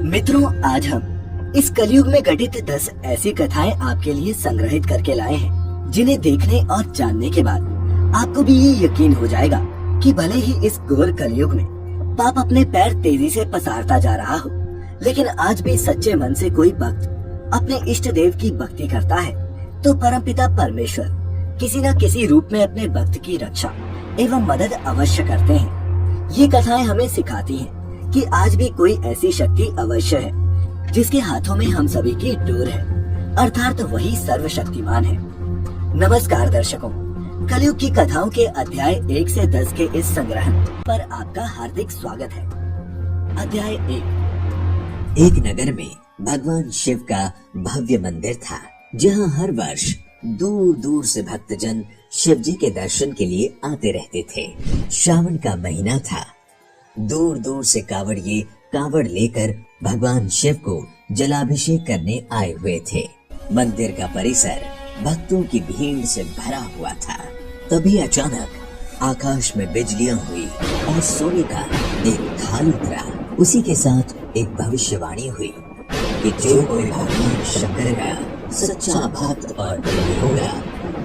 मित्रों, आज हम इस कलयुग में घटित 10 ऐसी कथाएं आपके लिए संग्रहित करके लाए हैं, जिन्हें देखने और जानने के बाद आपको भी ये यकीन हो जाएगा कि भले ही इस घोर कलयुग में पाप अपने पैर तेजी से पसारता जा रहा हो, लेकिन आज भी सच्चे मन से कोई भक्त अपने इष्ट देव की भक्ति करता है तो परमपिता परमेश्वर किसी न किसी रूप में अपने भक्त की रक्षा एवं मदद अवश्य करते हैं। ये कथाएं हमें सिखाती हैं कि आज भी कोई ऐसी शक्ति अवश्य है जिसके हाथों में हम सभी की डोर है, अर्थात वही सर्वशक्तिमान है। नमस्कार दर्शकों, कलयुग की कथाओं के अध्याय 1 से 10 के इस संग्रह पर आपका हार्दिक स्वागत है। अध्याय 1। एक नगर में भगवान शिव का भव्य मंदिर था, जहाँ हर वर्ष दूर दूर से भक्तजन शिव जी के दर्शन के लिए आते रहते थे। श्रावण का महीना था। दूर दूर से कांवड़िए कांवड़ लेकर भगवान शिव को जलाभिषेक करने आए हुए थे। मंदिर का परिसर भक्तों की भीड़ से भरा हुआ था। तभी अचानक आकाश में बिजलियां हुई और सोने का एक थाल उतरा। उसी के साथ एक भविष्यवाणी हुई कि जो कोई भगवान शंकर का सच्चा भक्त और प्रेमी होगा,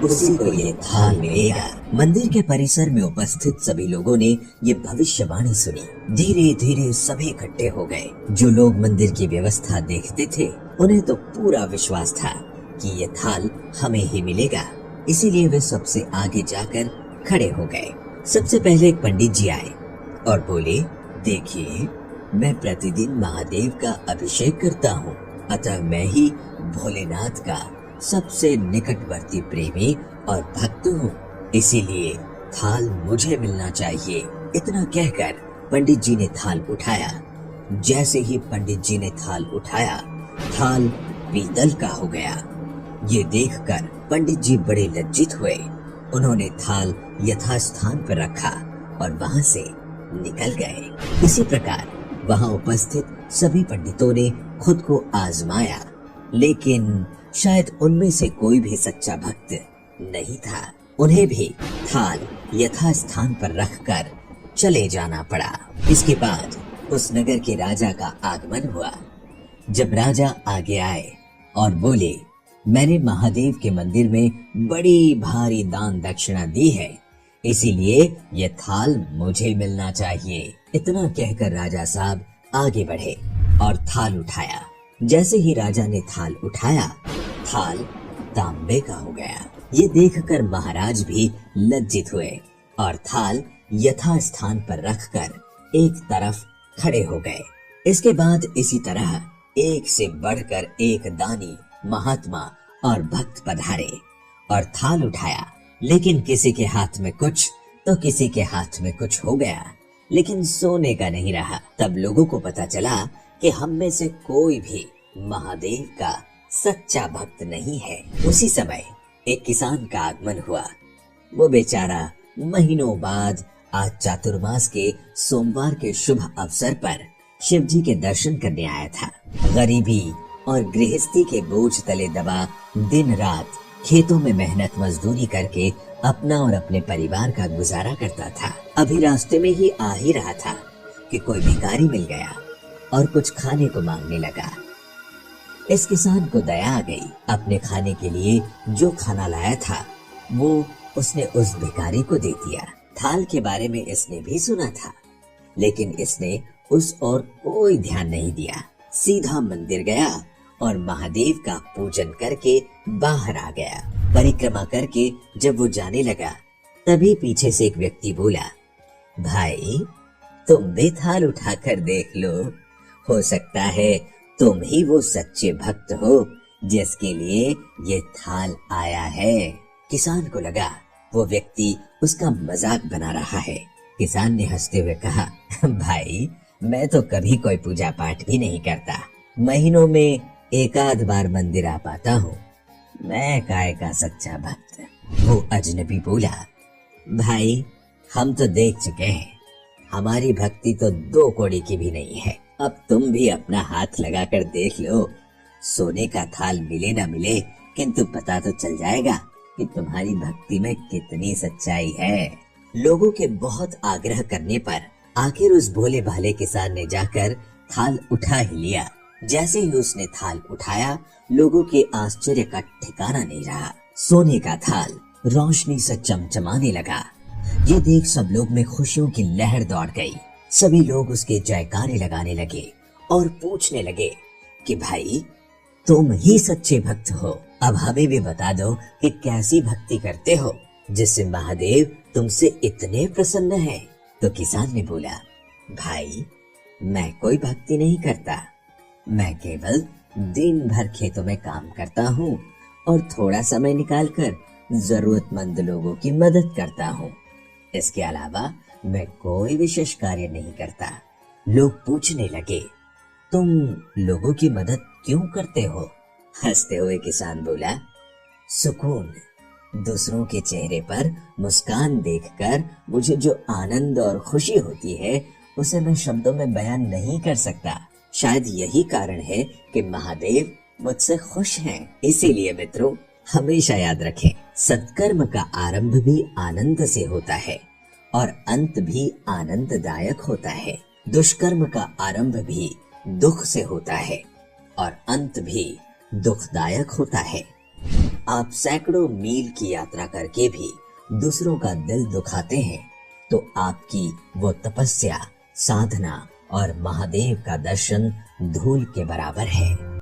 उसी को ये थाल मिलेगा। मंदिर के परिसर में उपस्थित सभी लोगों ने ये भविष्यवाणी सुनी। धीरे धीरे सभी इकट्ठे हो गए। जो लोग मंदिर की व्यवस्था देखते थे, उन्हें तो पूरा विश्वास था कि ये थाल हमें ही मिलेगा। इसीलिए वे सबसे आगे जाकर खड़े हो गए। सबसे पहले एक पंडित जी आए और बोले, देखिए, मैं प्रतिदिन महादेव का अभिषेक करता हूँ, अतः मैं ही भोलेनाथ का सबसे निकटवर्ती प्रेमी और भक्त हूँ, इसीलिए थाल मुझे मिलना चाहिए। इतना कहकर पंडित जी ने थाल उठाया। जैसे ही पंडित जी ने थाल उठाया, थाल पीतल का हो गया। ये देखकर पंडित जी बड़े लज्जित हुए। उन्होंने थाल यथास्थान पर रखा और वहां से निकल गए। इसी प्रकार वहां उपस्थित सभी पंडितों ने खुद को आजमाया, लेकिन शायद उनमें से कोई भी सच्चा भक्त नहीं था। उन्हें भी थाल यथास्थान पर रखकर चले जाना पड़ा। इसके बाद उस नगर के राजा का आगमन हुआ। जब राजा आगे आए और बोले, मैंने महादेव के मंदिर में बड़ी भारी दान दक्षिणा दी है, इसीलिए ये थाल मुझे मिलना चाहिए। इतना कहकर राजा साहब आगे बढ़े और थाल उठाया। जैसे ही राजा ने थाल उठाया, थाल तांबे का हो गया। ये देखकर महाराज भी लज्जित हुए और थाल यथास्थान पर रखकर एक तरफ खड़े हो गए। इसके बाद इसी तरह एक से बढ़कर एक दानी, महात्मा और भक्त पधारे और थाल उठाया, लेकिन किसी के हाथ में कुछ तो किसी के हाथ में कुछ हो गया, लेकिन सोने का नहीं रहा। तब लोगों को पता चला कि हम में से कोई भी महादेव का सच्चा भक्त नहीं है। उसी समय एक किसान का आगमन हुआ। वो बेचारा महीनों बाद आज चातुर्मास के सोमवार के शुभ अवसर पर शिव जी के दर्शन करने आया था। गरीबी और गृहस्थी के बोझ तले दबा दिन रात खेतों में मेहनत मजदूरी करके अपना और अपने परिवार का गुजारा करता था। अभी रास्ते में ही आ ही रहा था कि कोई भिखारी मिल गया और कुछ खाने को मांगने लगा। इस किसान को दया आ गई। अपने खाने के लिए जो खाना लाया था, वो उसने उस भिखारी को दे दिया। थाल के बारे में इसने भी सुना था, लेकिन इसने उस और कोई ध्यान नहीं दिया। सीधा मंदिर गया और महादेव का पूजन करके बाहर आ गया। परिक्रमा करके जब वो जाने लगा, तभी पीछे से एक व्यक्ति बोला, भाई, तुम भी थाल उठाकर देख लो, हो सकता है तुम ही वो सच्चे भक्त हो जिसके लिए ये थाल आया है। किसान को लगा वो व्यक्ति उसका मजाक बना रहा है। किसान ने हंसते हुए कहा, भाई, मैं तो कभी कोई पूजा पाठ भी नहीं करता, महीनों में एक आध बार मंदिर आ पाता हूँ, मैं काय का सच्चा भक्त। वो अजनबी बोला, भाई, हम तो देख चुके हैं, हमारी भक्ति तो 2 कौड़ी की भी नहीं है। अब तुम भी अपना हाथ लगाकर देख लो, सोने का थाल मिले ना मिले, किंतु पता तो चल जाएगा कि तुम्हारी भक्ति में कितनी सच्चाई है। लोगों के बहुत आग्रह करने पर आखिर उस भोले भाले किसान ने जाकर थाल उठा ही लिया। जैसे ही उसने थाल उठाया, लोगों के आश्चर्य का ठिकाना नहीं रहा। सोने का थाल रोशनी से चमचमाने लगा। ये देख सब लोग में खुशियों की लहर दौड़ गई। सभी लोग उसके जयकारे लगाने लगे और पूछने लगे कि भाई, तुम ही सच्चे भक्त हो, अब हमें भी बता दो कि कैसी भक्ति करते हो जिससे महादेव तुमसे इतने प्रसन्न हैं। तो किसान ने बोला, भाई, मैं कोई भक्ति नहीं करता, मैं केवल दिन भर खेतों में काम करता हूँ और थोड़ा समय निकालकर जरूरतमंद लोगों की मदद करता हूँ। इसके अलावा मैं कोई विशेष कार्य नहीं करता। लोग पूछने लगे, तुम लोगों की मदद क्यों करते हो? हंसते हुए किसान बोला, सुकून। दूसरों के चेहरे पर मुस्कान देखकर मुझे जो आनंद और खुशी होती है, उसे मैं शब्दों में बयान नहीं कर सकता। शायद यही कारण है कि महादेव मुझसे खुश हैं। इसीलिए मित्रों, हमेशा याद रखें, सत्कर्म का आरंभ भी आनंद से होता है और अंत भी आनंददायक होता है। दुष्कर्म का आरंभ भी दुख से होता है और अंत भी दुखदायक होता है। आप सैकड़ों मील की यात्रा करके भी दूसरों का दिल दुखाते हैं तो आपकी वो तपस्या, साधना और महादेव का दर्शन धूल के बराबर है।